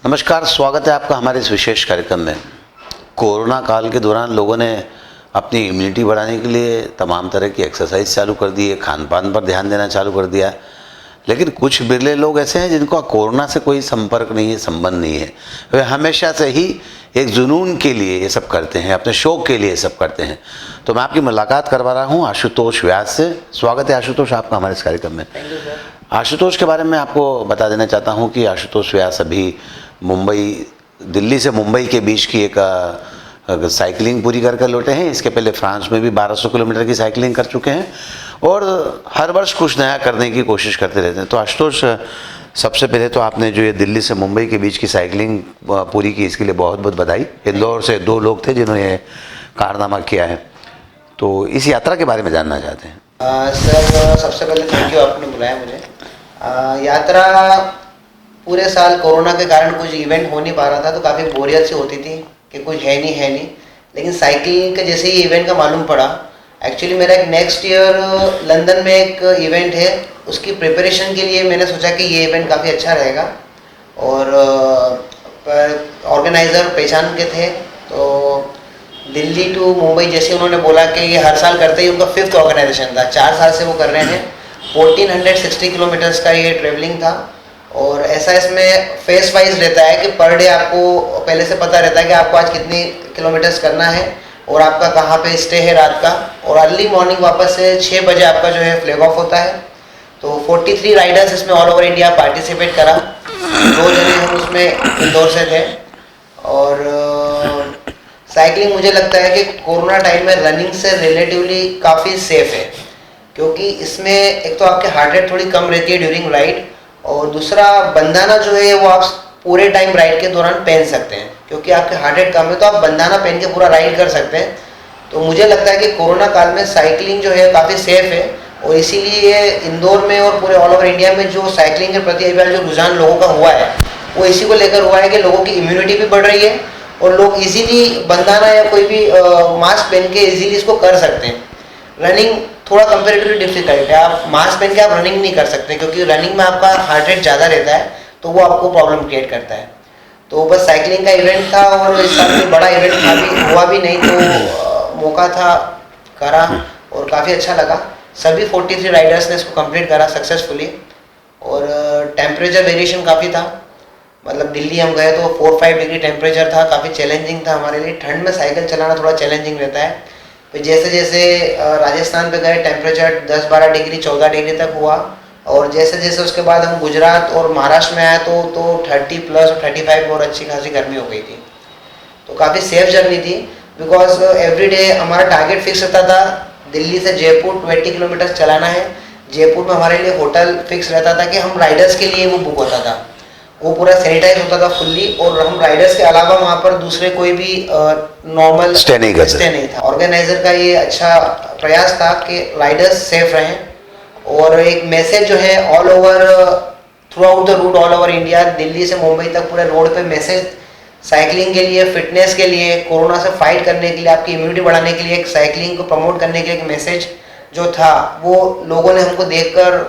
नमस्कार, स्वागत है आपका हमारे इस विशेष कार्यक्रम में। कोरोना काल के दौरान लोगों ने अपनी इम्यूनिटी बढ़ाने के लिए तमाम तरह की एक्सरसाइज चालू कर दी है, खान पान पर ध्यान देना चालू कर दिया है। लेकिन कुछ बिरले लोग ऐसे हैं जिनको कोरोना से कोई संपर्क नहीं है, संबंध नहीं है। वे हमेशा से ही एक जुनून के लिए ये सब करते हैं, अपने शौक के लिए ये सब करते हैं। तो मैं आपकी मुलाकात करवा रहा हूँ आशुतोष व्यास से। स्वागत है आशुतोष आपका हमारे इस कार्यक्रम में। Thank you sir. आशुतोष के बारे में आपको बता देना चाहता हूँ कि आशुतोष व्यास अभी दिल्ली से मुंबई के बीच की एक साइकिलिंग पूरी कर लौटे हैं। इसके पहले फ्रांस में भी 1200 किलोमीटर की साइकिलिंग कर चुके हैं और हर वर्ष कुछ नया करने की कोशिश करते रहते हैं। तो आशुतोष, सबसे पहले तो आपने जो ये दिल्ली से मुंबई के बीच की साइकिलिंग पूरी की, इसके लिए बहुत बहुत बधाई। इंदौर से 2 लोग थे जिन्होंने ये कारनामा किया है, तो इस यात्रा के बारे में जानना चाहते हैं। सर, सबसे पहले थैंक यू, आपने बुलाया मुझे। यात्रा पूरे साल कोरोना के कारण कुछ इवेंट हो नहीं पा रहा था, तो काफ़ी बोरियत सी होती थी कि कुछ है नहीं। लेकिन साइकिलिंग के जैसे ही इवेंट का मालूम पड़ा, एक्चुअली मेरा एक नेक्स्ट ईयर लंदन में एक इवेंट है, उसकी प्रिपरेशन के लिए मैंने सोचा कि ये इवेंट काफ़ी अच्छा रहेगा। और ऑर्गेनाइज़र पहचान के थे, तो दिल्ली टू मुंबई जैसे उन्होंने बोला कि ये हर साल करते ही, उनका 5th ऑर्गेनाइजेशन था, 4 साल से वो कर रहे हैं। 1460 किलोमीटर्स का ये ट्रेवलिंग था। और ऐसा इसमें फेस वाइज रहता है कि पर डे आपको पहले से पता रहता है कि आपको आज कितनी किलोमीटर्स करना है और आपका कहाँ पे स्टे है रात का। और अर्ली मॉर्निंग वापस से 6 बजे आपका जो है फ्लैग ऑफ होता है। तो 43 राइडर्स इसमें ऑल ओवर इंडिया पार्टिसिपेट करा। 2 जने हम उसमें इंदौर से थे। और साइकिलिंग मुझे लगता है कि कोरोना टाइम में रनिंग से रिलेटिवली काफ़ी सेफ है, क्योंकि इसमें एक तो आपके हार्ट रेट थोड़ी कम रहती है ड्यूरिंग राइड, और दूसरा बंदाना जो है वो आप पूरे टाइम राइड के दौरान पहन सकते हैं, क्योंकि आपके हार्ट रेट कम है तो आप बंदाना पहन के पूरा राइड कर सकते हैं। तो मुझे लगता है कि कोरोना काल में साइकिलिंग जो है काफ़ी सेफ है, और इसीलिए इंदौर में और पूरे ऑल ओवर इंडिया में जो साइकिलिंग के प्रति अभी जो रुझान लोगों का हुआ है, वो इसी को लेकर हुआ है कि लोगों की इम्यूनिटी भी बढ़ रही है और लोग इजीली बंदाना या कोई भी मास्क पहन के इजीली इसको कर सकते हैं। रनिंग थोड़ा कंपेरेटिवली डिफिकल्ट है, आप मास्क पहन के आप रनिंग नहीं कर सकते, क्योंकि रनिंग में आपका हार्ट रेट ज़्यादा रहता है, तो वो आपको प्रॉब्लम क्रिएट करता है। तो बस साइकिलिंग का इवेंट था, और इस साल में बड़ा इवेंट हुआ भी नहीं, तो मौका था, करा और काफ़ी अच्छा लगा। सभी 43 राइडर्स ने इसको कंप्लीट करा सक्सेसफुली। और टेम्परेचर वेरिएशन काफ़ी था, मतलब दिल्ली हम गए तो 4-5 डिग्री टेम्परेचर था, काफ़ी चैलेंजिंग था हमारे लिए। ठंड में साइकिल चलाना थोड़ा चैलेंजिंग रहता है। फिर जैसे जैसे राजस्थान पे गए, टेम्परेचर 10-12 डिग्री 14 डिग्री तक हुआ, और जैसे जैसे उसके बाद हम गुजरात और महाराष्ट्र में आए तो 30+ और 35 बहुत अच्छी खासी गर्मी हो गई थी। तो काफ़ी सेफ जर्नी थी, बिकॉज एवरी डे हमारा टारगेट फिक्स रहता था, दिल्ली से जयपुर 20 किलोमीटर चलाना है। जयपुर में हमारे लिए होटल फिक्स रहता था कि हम राइडर्स के लिए वो बुक होता था, वो पूरा सैनिटाइज होता था फुल्ली, और हम राइडर्स के अलावा वहाँ पर दूसरे कोई भी नॉर्मल स्टे नहीं था। ऑर्गेनाइजर का ये अच्छा प्रयास था कि राइडर्स सेफ रहें, और एक मैसेज जो है all over throughout the route, all over India, Delhi से मुंबई तक पूरे रोड पे मैसेज साइकिलिंग के लिए, फिटनेस के लिए, कोरोना से फाइट करने के लिए, आपकी इम्यूनिटी बढ़ाने के लिए, एक साइकिलिंग को प्रमोट करने के लिए एक मैसेज जो था, वो लोगों ने हमको देखकर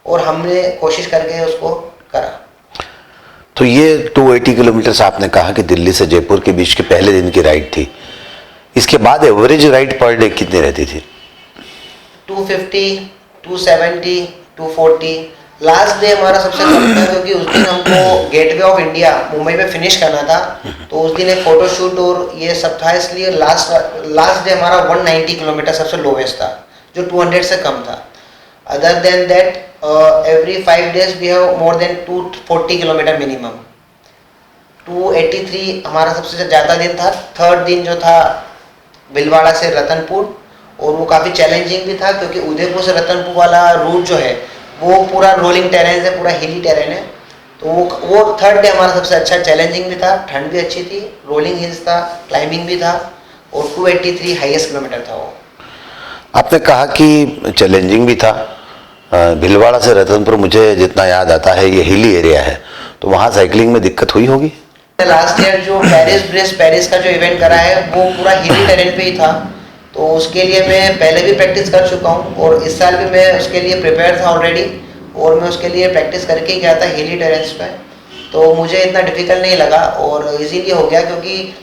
और हमने कोशिश करके उसको करा। तो ये 280 किलोमीटर आपने कहा कि दिल्ली से जयपुर के बीच के पहले दिन की राइड थी। इसके बाद एवरेज राइड पर डे कितनी रहती थी? 250, 270, 240। लास्ट डे हमारा सबसे कम था, क्योंकि उस दिन हमको गेटवे ऑफ इंडिया मुंबई में फिनिश करना था, तो उस दिन एक फोटोशूट और ये सब था, इसलिए लास्ट डे हमारा 190 किलोमीटर सबसे लोवेस्ट था, जो 200 से कम था। Other than that every 5 days we have more than 240 kilometre minimum. 283 हमारा सबसे ज़्यादा दिन था। 3rd दिन जो था भीलवाड़ा से रतनपुर, और वो काफ़ी चैलेंजिंग भी था, क्योंकि उदयपुर से रतनपुर वाला रूट जो है वो पूरा रोलिंग टेरेन है, पूरा हिली टेरेन है। तो वो 3rd डे हमारा सबसे अच्छा चैलेंजिंग भी था, ठंड भी अच्छी थी, रोलिंग हिल्स था, क्लाइंबिंग भी था, और 283 हाईएस्ट किलोमीटर था वो। आपने कहा कि चैलेंजिंग भी था। भीलवाड़ा से रतनपुर मुझे जितना याद आता है ये हिली एरिया है, तो वहाँ साइकिलिंग में दिक्कत हुई होगी? लास्ट ईयर जो पेरिस का जो इवेंट करा है वो पूरा हिली टेरेन पे ही था, तो उसके लिए मैं पहले भी प्रैक्टिस कर चुका हूँ, और इस साल भी मैं उसके लिए प्रिपेयर था ऑलरेडी, और मैं उसके लिए प्रैक्टिस करके ही गया था हिली टेरेन्स पे। तो मुझे इतना डिफिकल्ट नहीं लगा और इजीली हो गया, क्योंकि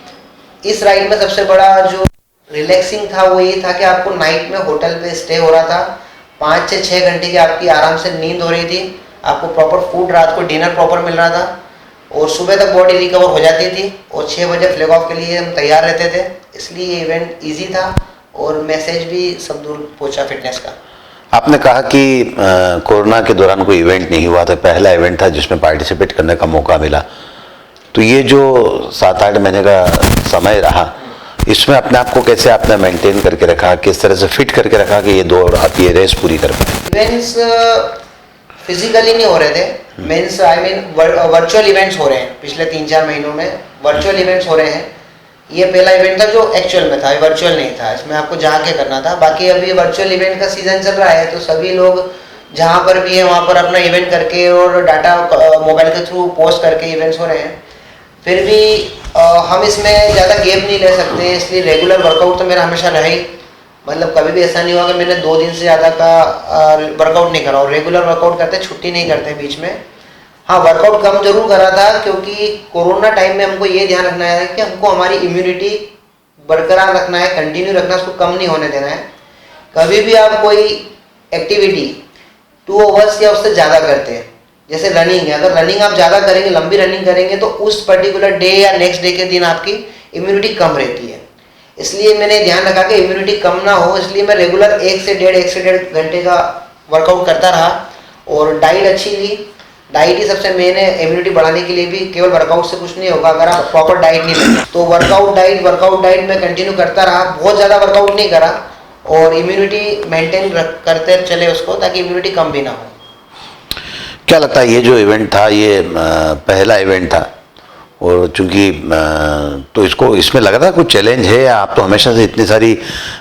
इस राइड में सबसे बड़ा जो रिलैक्सिंग था वो ये था कि आपको नाइट में होटल पे स्टे हो रहा था, 5 से 6 घंटे की आपकी आराम से नींद हो रही थी, आपको प्रॉपर फूड, रात को डिनर प्रॉपर मिल रहा था और सुबह तक बॉडी रिकवर हो जाती थी और 6 बजे फ्लैग ऑफ के लिए हम तैयार रहते थे। इसलिए ये इवेंट ईजी था और मैसेज भी सब दूर पहुंचा फिटनेस का। आपने कहा कि कोरोना के दौरान कोई इवेंट नहीं हुआ था, पहला इवेंट था जिसमें पार्टिसिपेट करने का मौका मिला। तो ये जो 7-8 महीने का समय रहा, इसमें अपने आप को कैसे आपने मेंटेन करके रखा, किस तरह से फिट करके रखा कि ये दौड़ आप ये रेस पूरी कर पाए? इवेंट्स फिजिकली नहीं हो रहे थे, means I mean virtual events हो रहे हैं पिछले 3-4 महीनों में, वर्चुअल इवेंट्स हो रहे हैं। ये पहला इवेंट था जो एक्चुअल में था, वर्चुअल नहीं था, इसमें आपको जाके करना था। बाकी अभी वर्चुअल इवेंट का सीजन चल रहा है तो सभी लोग जहाँ पर भी है वहाँ पर अपना इवेंट करके और डाटा मोबाइल के थ्रू पोस्ट करके इवेंट्स हो रहे हैं। फिर भी हम इसमें ज़्यादा गैप नहीं ले सकते, इसलिए रेगुलर वर्कआउट तो मेरा हमेशा रहा ही। मतलब कभी भी ऐसा नहीं हुआ कि मैंने 2 दिन से ज़्यादा का वर्कआउट नहीं करा, और रेगुलर वर्कआउट करते, छुट्टी नहीं करते बीच में। हाँ, वर्कआउट कम जरूर करा था क्योंकि कोरोना टाइम में हमको ये ध्यान रखना है कि हमको हमारी इम्यूनिटी बरकरार रखना है, कंटिन्यू रखना है, उसको कम नहीं होने देना है। कभी भी आप कोई एक्टिविटी 2 आवर्स या उससे ज़्यादा करते हैं, जैसे रनिंग है, अगर रनिंग आप ज़्यादा करेंगे, लंबी रनिंग करेंगे तो उस पर्टिकुलर डे या नेक्स्ट डे के दिन आपकी इम्यूनिटी कम रहती है। इसलिए मैंने ध्यान रखा कि इम्यूनिटी कम ना हो, इसलिए मैं रेगुलर 1 से 1.5 घंटे का वर्कआउट करता रहा और डाइट अच्छी ली। डाइट ही सबसे मेन है, इम्यूनिटी बढ़ाने के लिए भी केवल वर्कआउट से कुछ नहीं होगा अगर आप प्रॉपर डाइट नहीं लेंगे। तो वर्कआउट डाइट मैं कंटिन्यू करता रहा, बहुत ज़्यादा वर्कआउट नहीं करा और इम्यूनिटी मेंटेन करते चले उसको, ताकि इम्यूनिटी कम भी ना हो। क्या लगता है ये जो इवेंट था ये पहला इवेंट था और चूंकि तो इसको इसमें लगा था कुछ चैलेंज है, या आप तो हमेशा से इतनी सारी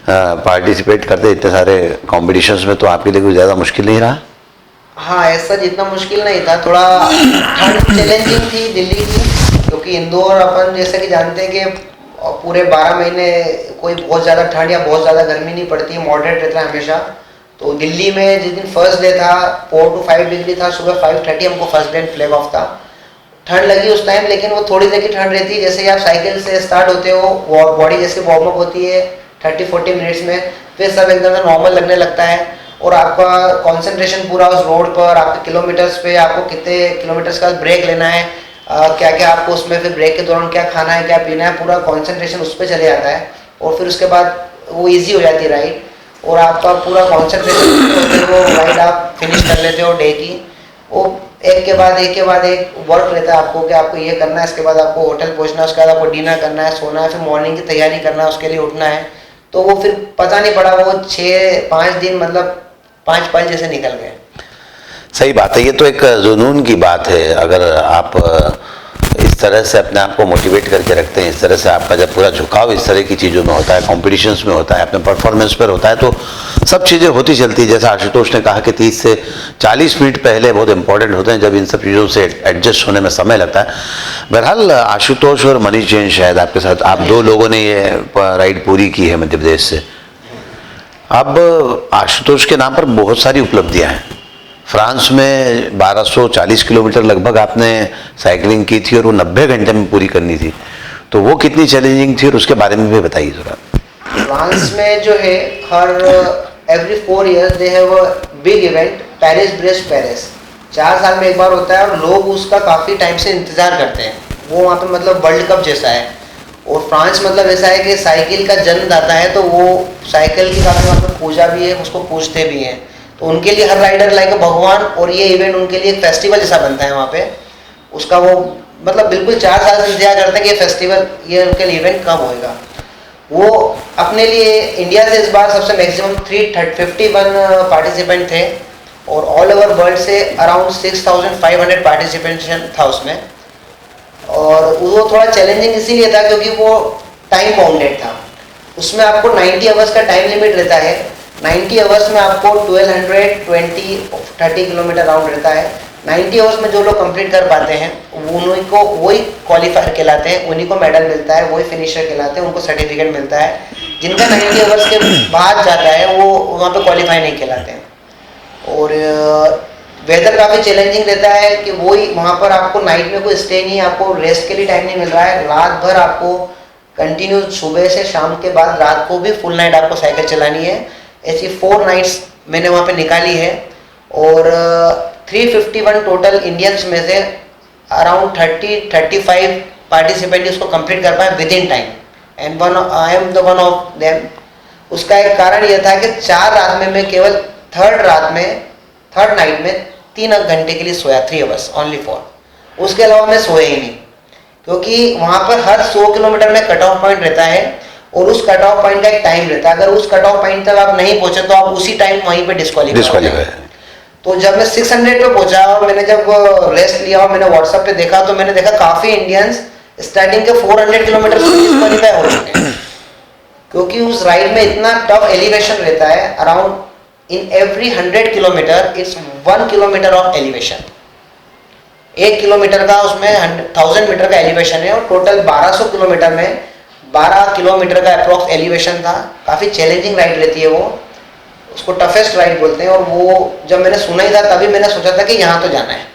पार्टिसिपेट करते इतने सारे कॉम्पिटिशन्स में, तो आपके लिए कुछ ज़्यादा मुश्किल नहीं रहा? हाँ, ऐसा जितना मुश्किल नहीं था, थोड़ा ठंड चैलेंजिंग थी दिल्ली की, क्योंकि इंदौर अपन जैसे कि जानते हैं कि पूरे 12 महीने कोई बहुत ज़्यादा ठंड या बहुत ज़्यादा गर्मी नहीं पड़ती है, मॉडरेट रहता है हमेशा। तो दिल्ली में जिस दिन फर्स्ट डे था 4 to 5 डिग्री था, सुबह 5:30 हमको फर्स्ट डे फ्लैग ऑफ था। ठंड लगी उस टाइम, लेकिन वो थोड़ी देर की ठंड रहती है। जैसे ही आप साइकिल से स्टार्ट होते हो, बॉडी जैसे वार्म अप होती है 30-40 मिनट्स में, फिर सब एकदम से नॉर्मल लगने लगता है और आपका कंसंट्रेशन पूरा उस रोड पर, आपके किलोमीटर्स पे, आपको कितने किलोमीटर्स का ब्रेक लेना है, क्या क्या आपको उसमें फिर ब्रेक के दौरान क्या खाना है, क्या पीना है, पूरा कंसंट्रेशन उस पर चले जाता है। और फिर उसके बाद वो ईजी हो जाती है राइड और आपका पूरा कंसंट्रेशन वो राइड आप फिनिश कर लेते हो डे की। वो एक के बाद एक वर्क रहता है आपको कि आपको ये करना है, इसके बाद आपको होटल पहुंचना है, उसके बाद आपको डिनर करना है, सोना है, फिर मॉर्निंग की तैयारी करना है, उसके लिए उठना है। तो वो फिर पता नहीं पड़ा, वो 6-5 दिन मतलब 5 पल जैसे निकल गए। सही बात है, ये तो एक जुनून की बात है। अगर आप इस तरह से अपने आप को मोटिवेट करके रखते हैं, इस तरह से आपका जब पूरा झुकाव इस तरह की चीज़ों में होता है, कॉम्पिटिशन्स में होता है, अपने परफॉर्मेंस पर होता है, तो सब चीज़ें होती चलती है। जैसा आशुतोष ने कहा कि 30 से 40 मिनट पहले बहुत इंपॉर्टेंट होते हैं, जब इन सब चीज़ों से एडजस्ट होने में समय लगता है। बहरहाल आशुतोष और मनीष जैन शायद आपके साथ, आप 2 लोगों ने ये राइड पूरी की है मध्य प्रदेश से। अब आशुतोष के नाम पर बहुत सारी उपलब्धियाँ हैं। फ्रांस में 1240 किलोमीटर लगभग आपने साइकिलिंग की थी और वो 90 घंटे में पूरी करनी थी, तो वो कितनी चैलेंजिंग थी और उसके बारे में भी बताइए ज़रा। फ्रांस में जो है हर every 4 years they have a big event, Paris 4 साल में एक बार होता है और लोग उसका काफ़ी टाइम से इंतज़ार करते हैं। वो वहाँ पे मतलब वर्ल्ड कप जैसा है। और फ्रांस मतलब ऐसा है कि साइकिल का जन्मदाता है, तो वो साइकिल की काफ़ी वहाँ पे पूजा भी है, उसको पूजते भी हैं। तो उनके लिए हर राइडर लाइक भगवान, और ये इवेंट उनके लिए एक फेस्टिवल जैसा बनता है वहाँ पे। उसका वो मतलब बिल्कुल 4 साल से इंतजार करते हैं कि ये फेस्टिवल, ये उनके लिए इवेंट कब होएगा। वो अपने लिए इंडिया से इस बार सबसे मैक्सिमम 351 पार्टिसिपेंट थे और ऑल ओवर वर्ल्ड से अराउंड 6500 पार्टिसिपेशन था उसमें। और वो थोड़ा चैलेंजिंग इसीलिए था क्योंकि वो टाइम बाउंडेड था। उसमें आपको 90 आवर्स का टाइम लिमिट रहता है। 90 आवर्स में आपको 1230 किलोमीटर राउंड रहता है। 90 आवर्स में जो लोग कंप्लीट कर पाते हैं उन्हीं को वही क्वालिफायर कहलाते हैं, उन्हीं को मेडल मिलता है, वही फिनिशर कहलाते हैं, उनको सर्टिफिकेट मिलता है। जिनका 90 आवर्स के बाद जाता है वो वहाँ पे क्वालिफाई नहीं कहलाते हैं। और वेदर काफ़ी चैलेंजिंग रहता है कि वही वहाँ पर आपको नाइट में कोई स्टे नहीं है, आपको रेस्ट के लिए टाइम नहीं मिल रहा है, रात भर आपको कंटिन्यू सुबह से शाम के बाद रात को भी फुल नाइट आपको साइकिल चलानी है। ऐसी 4 नाइट्स मैंने वहाँ पे निकाली है और 351 टोटल इंडियंस में से अराउंड 30-35 पार्टिसिपेंट इसको कंप्लीट कर पाए with in time and I am the one of them. उसका एक कारण यह था कि 4 रात में मैं केवल थर्ड नाइट में 3 घंटे के लिए सोया, 3 आवर्स ओनली फॉर, उसके अलावा मैं सोया ही नहीं, क्योंकि वहाँ पर हर 100 किलोमीटर में कट ऑफ पॉइंट रहता है और उस कट ऑफ पॉइंट का एक टाइम रहता है, अगर उस कट ऑफ पॉइंट तक आप नहीं पहुंचे तो आप उसी टाइम वहीं पे डिस्क्वालीफाई। तो जब मैं 600 पे पहुंचा और मैंने जब रेस्ट लिया और मैंने व्हाट्सएप पे देखा तो मैंने देखा काफ़ी इंडियंस स्टार्टिंग के 400 किलोमीटर से डिस्क्वालीफाई हो चुके हैं, क्योंकि उस राइड में इतना टफ एलिवेशन रहता है। Around in every 100 kilometre it's 1 kilometre of elevation, 1 kilometre का उसमें 1000 मीटर का एलिवेशन है और टोटल 1200 किलोमीटर में 12 किलोमीटर का अप्रॉक्स एलिवेशन था। काफ़ी चैलेंजिंग राइड रहती है वो, उसको टफेस्ट राइड बोलते हैं। और वो जब मैंने सुना ही था तभी मैंने सोचा था कि यहाँ तो जाना है।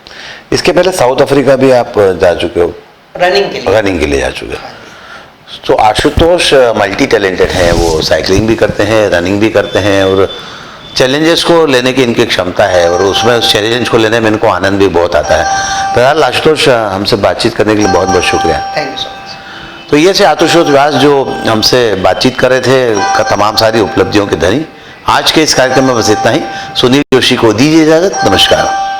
इसके पहले साउथ अफ्रीका भी आप जा चुके हो? रनिंग के लिए जा चुके हो। तो आशुतोष मल्टी टैलेंटेड हैं, वो साइकिलिंग भी करते हैं, रनिंग भी करते हैं और चैलेंजेस को लेने की इनकी क्षमता है और उसमें उस चैलेंज को लेने में इनको आनंद भी बहुत आता है। फिलहाल आशुतोष, हमसे बातचीत करने के लिए बहुत बहुत शुक्रिया। Thank you so much. तो ये थे आशुतोष व्यास जो हमसे बातचीत कर रहे थे, का तमाम सारी उपलब्धियों के धनी। आज के इस कार्यक्रम में बस इतना ही। सुनील जोशी को दीजिए इजाजत। नमस्कार।